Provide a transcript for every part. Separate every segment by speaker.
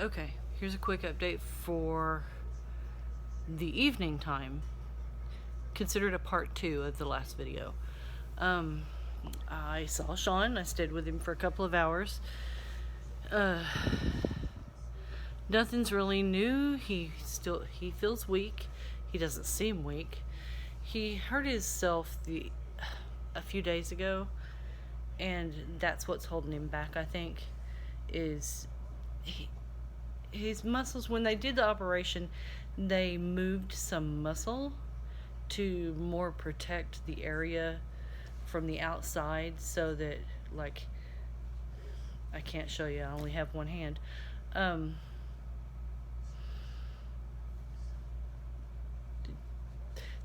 Speaker 1: Okay, here's a quick update for the evening time. Consider it a part 2 of the last video. I saw Sean. I stayed with him for a couple of hours. Nothing's really new. He feels weak. He doesn't seem weak. He hurt himself a few days ago, and that's what's holding him back, I think, is his muscles. When they did the operation, they moved some muscle to more protect the area from the outside, so that, like, I can't show you, I only have one hand.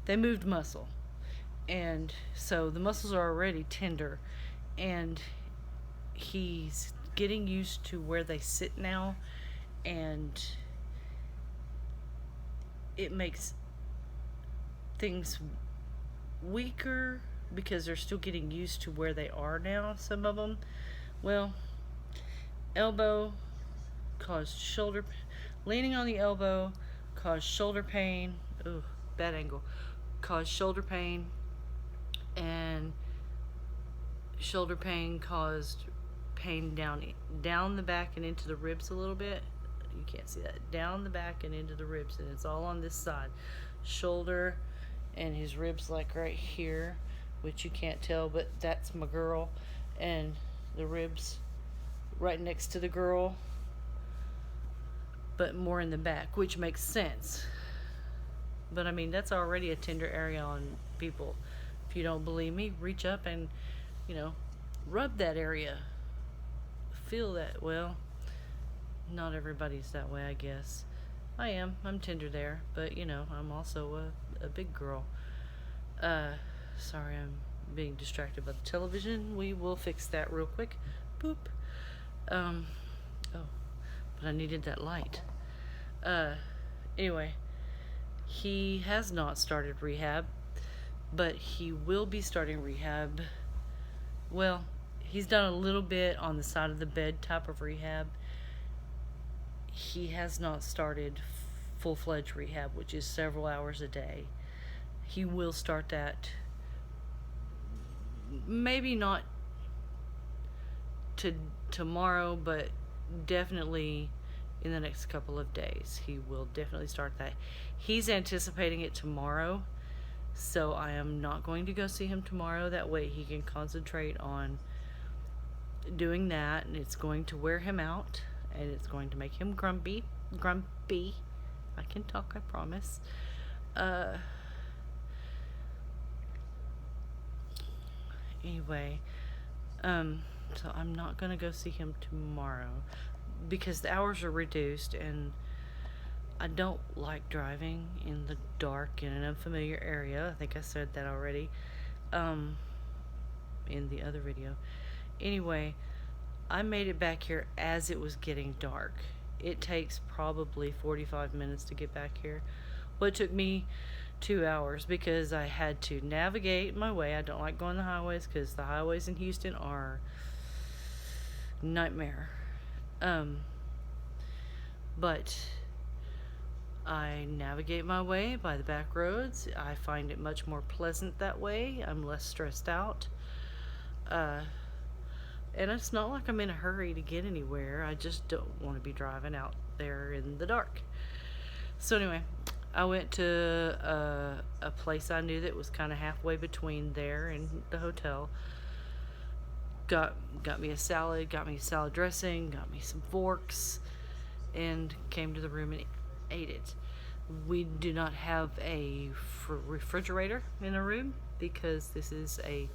Speaker 1: They moved muscle, and so the muscles are already tender, and he's getting used to where they sit now, and it makes things weaker because they're still getting used to where they are now, some of them. Well, elbow caused shoulder, leaning on the elbow caused shoulder pain. Ooh, bad angle. Caused shoulder pain, and shoulder pain caused pain down the back and into the ribs a little bit. You can't see that. Down the back and into the ribs, and it's all on this side. Shoulder and his ribs, like right here, which you can't tell, but that's my girl, and the ribs right next to the girl, but more in the back, which makes sense. But I mean, that's already a tender area on people. If you don't believe me, reach up and, rub that area. Feel that. Well, not everybody's that way, I guess. I'm tender there, but I'm also a big girl. Sorry, I'm being distracted by the television. We will fix that real quick. Boop. Oh, but I needed that light. Anyway, he has not started rehab, but he will be starting rehab. Well, he's done a little bit on the side of the bed type of rehab. He has not started full-fledged rehab, which is several hours a day. He will start that, maybe not tomorrow, but definitely in the next couple of days. He will definitely start that. He's anticipating it tomorrow, so I am not going to go see him tomorrow. That way he can concentrate on doing that, and it's going to wear him out, and it's going to make him grumpy. I can talk, I promise. Anyway, so I'm not gonna go see him tomorrow because the hours are reduced, and I don't like driving in the dark in an unfamiliar area. I think I said that already in the other video. Anyway, I made it back here as it was getting dark. It takes probably 45 minutes to get back here. Well, it took me 2 hours because I had to navigate my way. I don't like going the highways because the highways in Houston are nightmare. But I navigate my way by the back roads. I find it much more pleasant that way. I'm less stressed out. And it's not like I'm in a hurry to get anywhere. I just don't want to be driving out there in the dark. So anyway, I went to a place I knew that was kind of halfway between there and the hotel. Got me a salad, got me salad dressing, got me some forks, and came to the room and ate it. We do not have a refrigerator in the room because this is a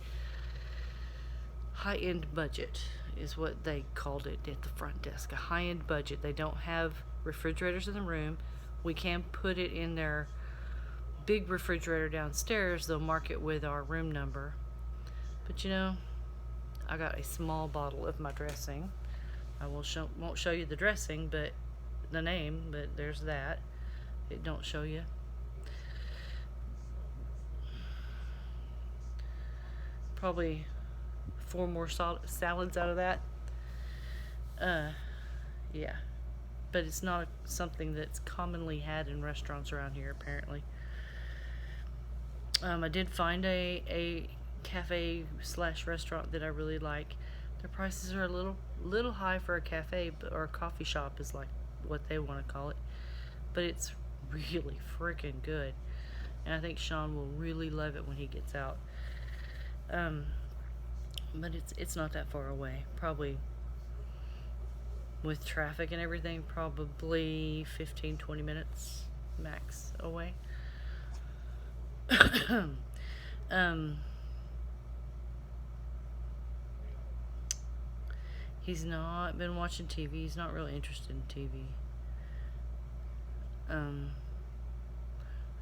Speaker 1: high-end budget, is what they called it at the front desk. A high-end budget. They don't have refrigerators in the room. We can put it in their big refrigerator downstairs. They'll mark it with our room number. But I got a small bottle of my dressing. I won't show you the dressing, but the name, but there's that. It don't show you. Probably 4 more salads out of that. Yeah. but it's not something that's commonly had in restaurants around here, apparently. I did find a cafe slash restaurant that I really like. Their prices are a little high for a cafe, or a coffee shop is like what they want to call it, but it's really freaking good, and I think Sean will really love it when he gets out. Um, but it's not that far away. Probably with traffic and everything, probably 15-20 minutes max away. um, he's not been watching TV. He's not really interested in TV. Um,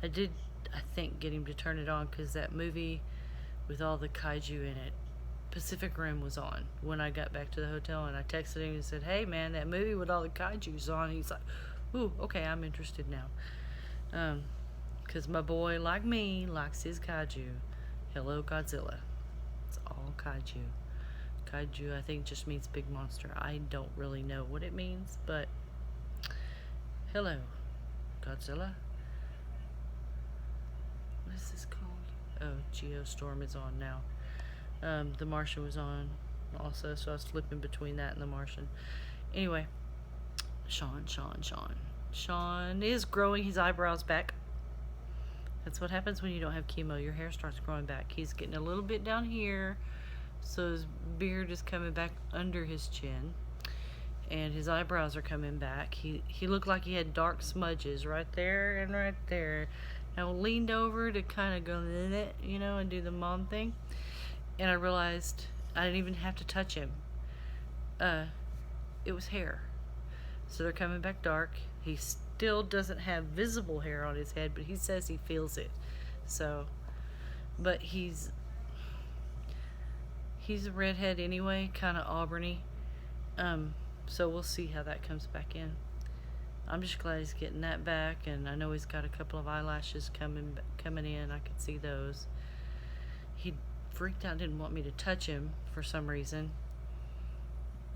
Speaker 1: I did, I think, get him to turn it on because that movie with all the kaiju in it, Pacific Rim, was on when I got back to the hotel, and I texted him and said, "Hey man, that movie with all the kaiju's on." He's like, "Ooh, okay, I'm interested now." Because my boy, like me, likes his kaiju. Hello, Godzilla. It's all kaiju. Kaiju, I think, just means big monster. I don't really know what it means, but hello, Godzilla. What is this called? Oh, Geostorm is on now. The Martian was on also, so I was flipping between that and the Martian. Anyway, Sean is growing his eyebrows back. That's what happens when you don't have chemo. Your hair starts growing back. He's getting a little bit down here, so his beard is coming back under his chin, and his eyebrows are coming back. He looked like he had dark smudges right there and right there. I leaned over to kind of go, and do the mom thing, and I realized I didn't even have to touch him. It was hair. So they're coming back dark. He still doesn't have visible hair on his head, but he says he feels it. So, but he's a redhead anyway, kind of auburny. So we'll see how that comes back in. I'm just glad he's getting that back, and I know he's got a couple of eyelashes coming in. I could see those. He freaked out, didn't want me to touch him for some reason.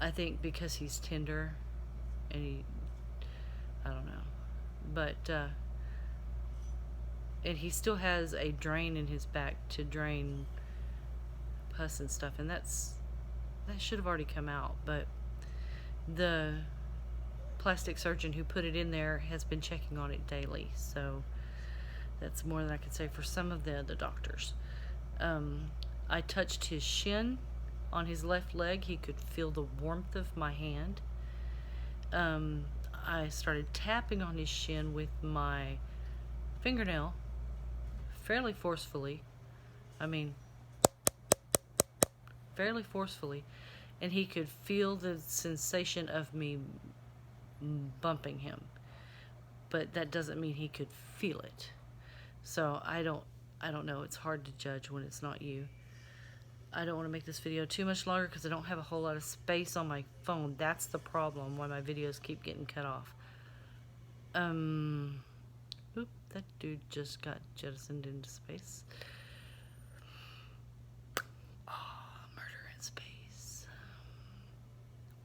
Speaker 1: I think because he's tender, and I don't know, but and he still has a drain in his back to drain pus and stuff, and that should have already come out, but the plastic surgeon who put it in there has been checking on it daily, so that's more than I could say for some of the other doctors. I touched his shin on his left leg. He could feel the warmth of my hand. I started tapping on his shin with my fingernail fairly forcefully. Fairly forcefully, and he could feel the sensation of me bumping him, but that doesn't mean he could feel it. So I don't know. It's hard to judge when it's not you. I don't want to make this video too much longer because I don't have a whole lot of space on my phone. That's the problem, why my videos keep getting cut off. Oop, that dude just got jettisoned into space. Murder in space.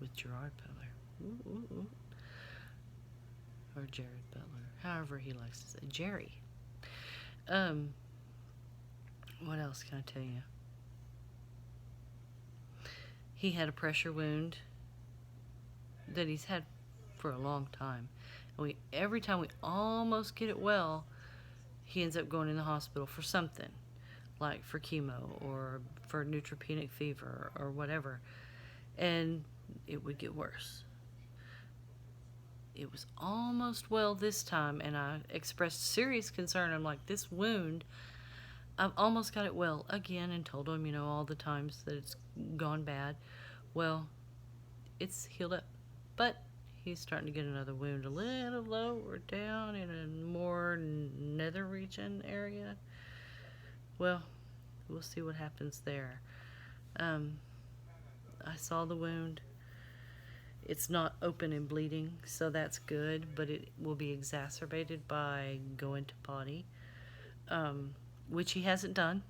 Speaker 1: With Gerard Butler. Ooh. Or Jared Butler. However he likes to say. Jerry. What else can I tell you? He had a pressure wound that he's had for a long time. And every time we almost get it well, he ends up going in the hospital for something, like for chemo or for neutropenic fever or whatever. And it would get worse. It was almost well this time, and I expressed serious concern. I'm like, this wound, I've almost got it well again, and told him, all the times that it's gone bad. Well, it's healed up, but he's starting to get another wound a little lower down in a more nether region area. Well, we'll see what happens there. I saw the wound. It's not open and bleeding, so that's good, but it will be exacerbated by going to potty, which he hasn't done.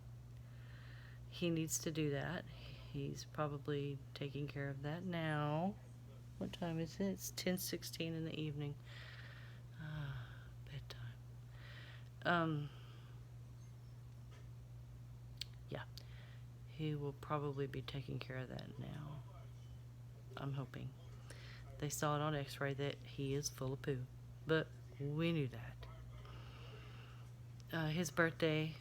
Speaker 1: He needs to do that. He's probably taking care of that now. What time is it? It's 10:16 in the evening. Bedtime. Yeah. He will probably be taking care of that now. I'm hoping. They saw it on x-ray that he is full of poo. But we knew that. His birthday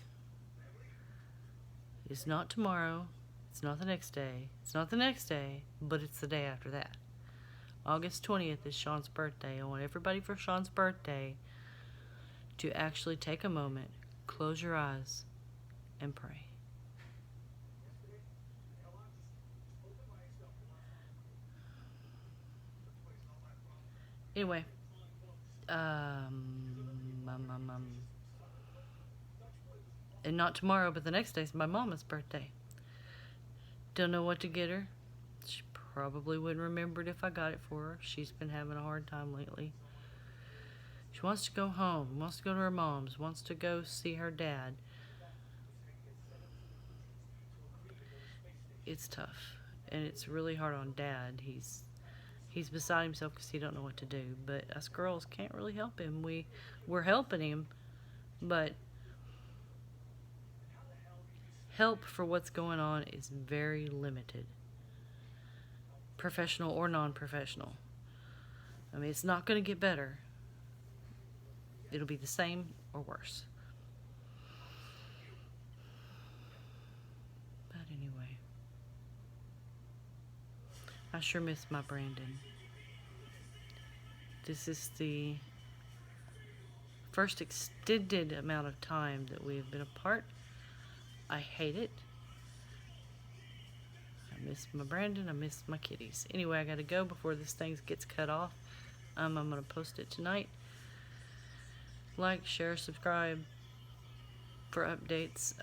Speaker 1: is not tomorrow. It's not the next day. It's not the next day. But it's the day after that. August 20th is Sean's birthday. I want everybody for Sean's birthday to actually take a moment, close your eyes, and pray. Anyway, and not tomorrow, but the next day is my mama's birthday. Don't know what to get her. She probably wouldn't remember it if I got it for her. She's been having a hard time lately. She wants to go home, wants to go to her mom's, wants to go see her dad. It's tough, and it's really hard on Dad. He's beside himself because he don't know what to do. But us girls can't really help him. We're helping him, but help for what's going on is very limited, professional or non-professional. I mean, it's not going to get better. It'll be the same or worse. But anyway, I sure miss my Brandon. This is the first extended amount of time that we have been apart. I hate it. I miss my Brandon. I miss my kitties. Anyway, I gotta go before this thing gets cut off. I'm gonna post it tonight. Like, share, subscribe for updates.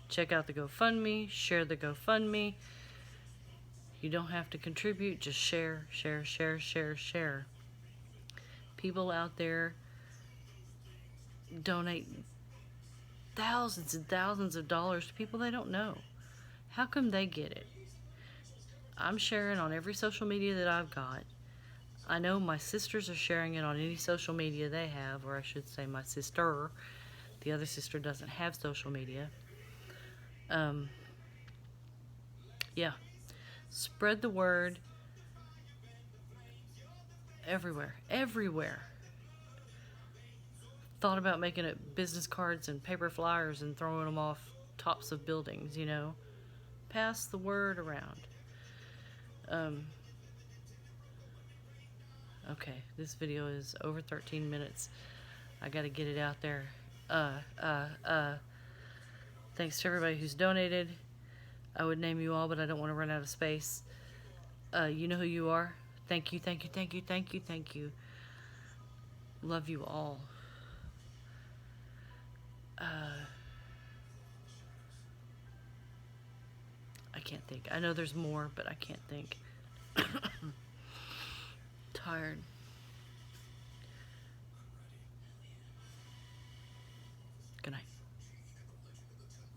Speaker 1: Check out the GoFundMe. Share the GoFundMe. You don't have to contribute. Just share, share, share, share, share. People out there donate thousands and thousands of dollars to people they don't know. How come they get it? I'm sharing on every social media that I've got. I know my sisters are sharing it on any social media they have, or I should say my sister. The other sister doesn't have social media. Yeah. Spread the word everywhere. Everywhere. Thought about making it business cards and paper flyers and throwing them off tops of buildings, you know. Pass the word around. Okay, this video is over 13 minutes. I gotta get it out there. Thanks to everybody who's donated. I would name you all, but I don't want to run out of space. You know who you are. Thank you, thank you, thank you, thank you, thank you. Love you all. I can't think. I know there's more, but I can't think. Tired.